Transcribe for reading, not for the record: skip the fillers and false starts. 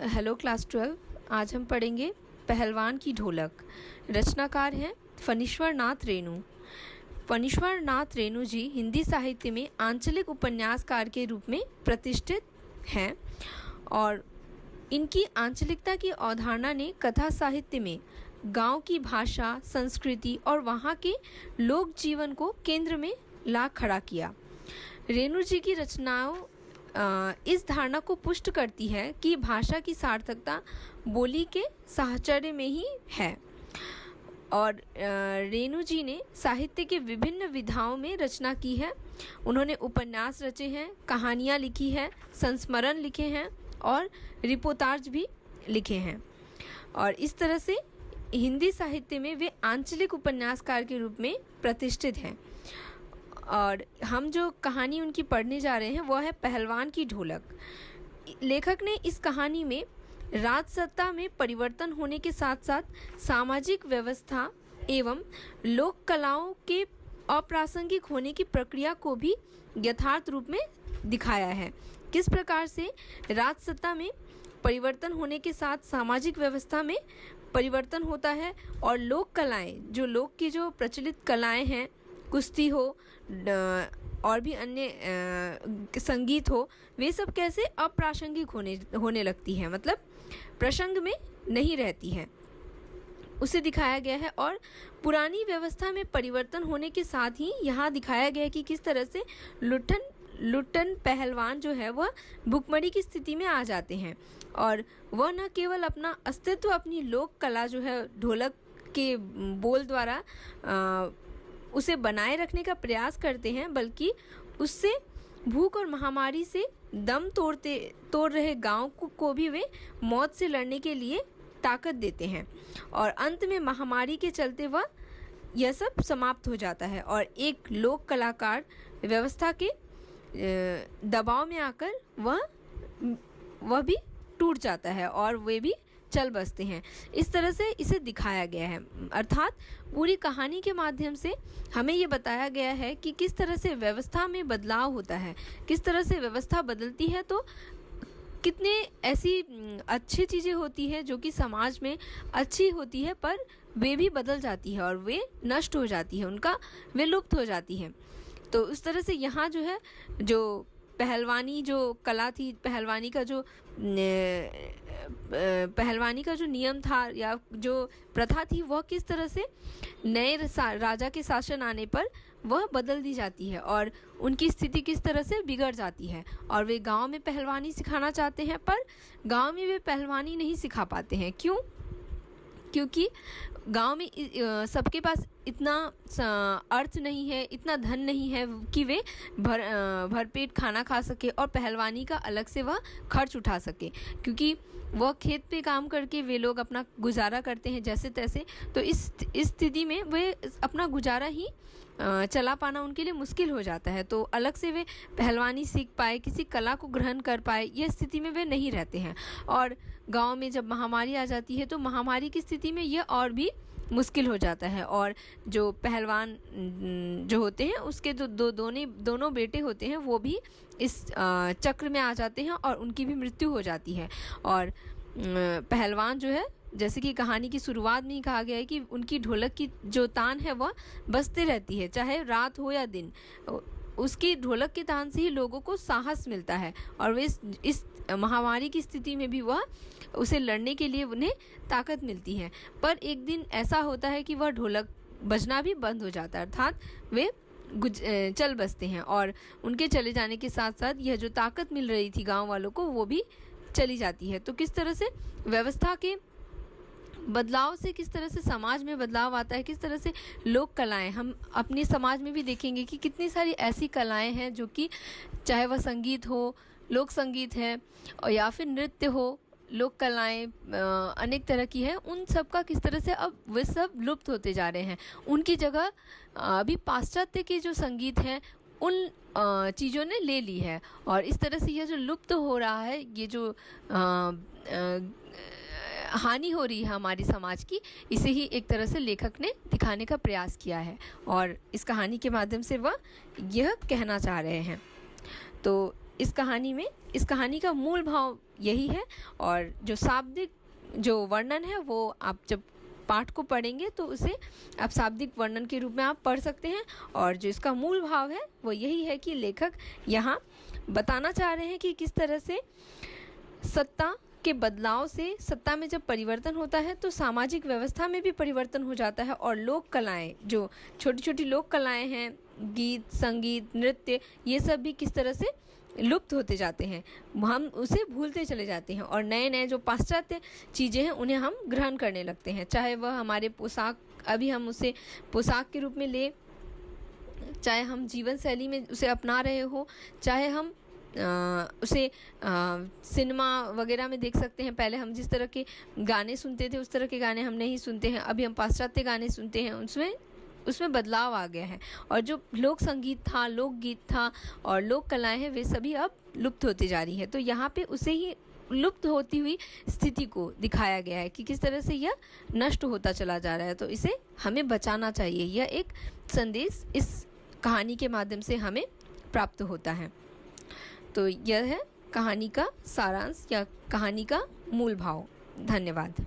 Hello class 12। आज हम पढ़ेंगे पहलवान की ढोलक। रचनाकार हैं फणीश्वर नाथ रेणु। फणीश्वर नाथ रेणु जी हिंदी साहित्य में आंचलिक उपन्यासकार के रूप में प्रतिष्ठित हैं और इनकी आंचलिकता की अवधारणा ने कथा साहित्य में गांव की भाषा, संस्कृति और वहाँ के लोक जीवन को केंद्र में ला खड़ा किया। रेणु जी की रचनाओं इस धारणा को पुष्ट करती है कि भाषा की सार्थकता बोली के साहचर्य में ही है और रेणु जी ने साहित्य के विभिन्न विधाओं में रचना की है। उन्होंने उपन्यास रचे हैं, कहानियाँ लिखी हैं, संस्मरण लिखे हैं और रिपोर्टाज भी लिखे हैं और इस तरह से हिंदी साहित्य में वे आंचलिक उपन्यासकार के रूप में प्रतिष्ठित हैं। और हम जो कहानी उनकी पढ़ने जा रहे हैं वह है पहलवान की ढोलक। लेखक ने इस कहानी में राजसत्ता में परिवर्तन होने के साथ साथ सामाजिक व्यवस्था एवं लोक कलाओं के अप्रासंगिक होने की प्रक्रिया को भी यथार्थ रूप में दिखाया है। किस प्रकार से राजसत्ता में परिवर्तन होने के साथ सामाजिक व्यवस्था में परिवर्तन होता है और लोक कलाएं, जो लोक की जो प्रचलित कलाएं हैं, कुश्ती हो और भी अन्य संगीत हो, वे सब कैसे अप्रासंगिक होने लगती है, मतलब प्रसंग में नहीं रहती है, उसे दिखाया गया है। और पुरानी व्यवस्था में परिवर्तन होने के साथ ही यहाँ दिखाया गया है कि किस तरह से लुट्टन पहलवान जो है वह भुखमरी की स्थिति में आ जाते हैं और वह न केवल अपना अस्तित्व, अपनी लोक कला जो है ढोलक के बोल द्वारा उसे बनाए रखने का प्रयास करते हैं, बल्कि उससे भूख और महामारी से दम तोड़ रहे गांव को भी वे मौत से लड़ने के लिए ताकत देते हैं और अंत में महामारी के चलते वह यह सब समाप्त हो जाता है और एक लोक कलाकार व्यवस्था के दबाव में आकर वह भी टूट जाता है और वे भी चल बसते हैं। इस तरह से इसे दिखाया गया है, अर्थात पूरी कहानी के माध्यम से हमें ये बताया गया है कि किस तरह से व्यवस्था में बदलाव होता है, किस तरह से व्यवस्था बदलती है तो कितने ऐसी अच्छी चीज़ें होती है जो कि समाज में अच्छी होती है पर वे भी बदल जाती है और वे नष्ट हो जाती है, वे लुप्त हो जाती है। तो उस तरह से यहाँ जो है, जो पहलवानी जो कला थी, पहलवानी का जो नियम था या जो प्रथा थी, वह किस तरह से नए राजा के शासन आने पर वह बदल दी जाती है और उनकी स्थिति किस तरह से बिगड़ जाती है और वे गांव में पहलवानी सिखाना चाहते हैं पर गांव में वे पहलवानी नहीं सिखा पाते हैं। क्यों? क्योंकि गांव में सबके पास इतना अर्थ नहीं है, इतना धन नहीं है कि वे भरपेट खाना खा सके और पहलवानी का अलग से वह खर्च उठा सके, क्योंकि वह खेत पे काम करके वे लोग अपना गुजारा करते हैं जैसे तैसे। तो इस स्थिति में वे अपना गुजारा ही चला पाना उनके लिए मुश्किल हो जाता है, तो अलग से वे पहलवानी सीख पाए, किसी कला को ग्रहण कर पाए, यह स्थिति में वे नहीं रहते हैं। और गांव में जब महामारी आ जाती है तो महामारी की स्थिति में यह और भी मुश्किल हो जाता है और जो पहलवान जो होते हैं उसके दोनों बेटे होते हैं, वो भी इस चक्र में आ जाते हैं और उनकी भी मृत्यु हो जाती है। और पहलवान जो है, जैसे कि कहानी की शुरुआत में ही कहा गया है कि उनकी ढोलक की जो तान है वह बजती रहती है, चाहे रात हो या दिन। उसकी ढोलक के तान से ही लोगों को साहस मिलता है और वे इस महामारी की स्थिति में भी वह उसे लड़ने के लिए उन्हें ताकत मिलती है। पर एक दिन ऐसा होता है कि वह ढोलक बजना भी बंद हो जाता है, अर्थात वे चल बसते हैं और उनके चले जाने के साथ साथ यह जो ताकत मिल रही थी गांव वालों को वो भी चली जाती है। तो किस तरह से व्यवस्था के बदलाव से किस तरह से समाज में बदलाव आता है, किस तरह से लोक कलाएं, हम अपने समाज में भी देखेंगे कि कितनी सारी ऐसी कलाएं हैं जो कि चाहे वह संगीत हो, लोक संगीत है और या फिर नृत्य हो, लोक कलाएं अनेक तरह की है, उन सब का किस तरह से अब वे सब लुप्त होते जा रहे हैं। उनकी जगह अभी पाश्चात्य के जो संगीत हैं उन चीज़ों ने ले ली है और इस तरह से यह जो लुप्त हो रहा है, ये जो हानि हो रही है हमारी समाज की, इसे ही एक तरह से लेखक ने दिखाने का प्रयास किया है और इस कहानी के माध्यम से वह यह कहना चाह रहे हैं। तो इस कहानी का मूल भाव यही है। और जो शाब्दिक जो वर्णन है वो आप जब पाठ को पढ़ेंगे तो उसे आप शाब्दिक वर्णन के रूप में आप पढ़ सकते हैं। और जो इसका मूल भाव है वो यही है कि लेखक यहाँ बताना चाह रहे हैं कि किस तरह से सत्ता के बदलाव से, सत्ता में जब परिवर्तन होता है तो सामाजिक व्यवस्था में भी परिवर्तन हो जाता है। और लोक कलाएं, जो छोटी छोटी लोक कलाएं हैं, गीत, संगीत, नृत्य, ये सब भी किस तरह से लुप्त होते जाते हैं, हम उसे भूलते चले जाते हैं। और नए नए जो पाश्चात्य चीज़ें हैं उन्हें हम ग्रहण करने लगते हैं, चाहे वह हमारे पोशाक, अभी हम उसे पोशाक के रूप में ले, चाहे हम जीवन शैली में उसे अपना रहे हो, चाहे हम उसे सिनेमा वगैरह में देख सकते हैं। पहले हम जिस तरह के गाने सुनते थे उस तरह के गाने हम नहीं सुनते हैं, अभी हम पाश्चात्य गाने सुनते हैं, उसमें बदलाव आ गया है। और जो लोक संगीत था, लोकगीत था और लोक कलाएं हैं, वे सभी अब लुप्त होती जा रही है। तो यहाँ पे उसे ही लुप्त होती हुई स्थिति को दिखाया गया है कि किस तरह से यह नष्ट होता चला जा रहा है। तो इसे हमें बचाना चाहिए, यह एक संदेश इस कहानी के माध्यम से हमें प्राप्त होता है। तो यह है कहानी का सारांश या कहानी का मूल भाव। धन्यवाद।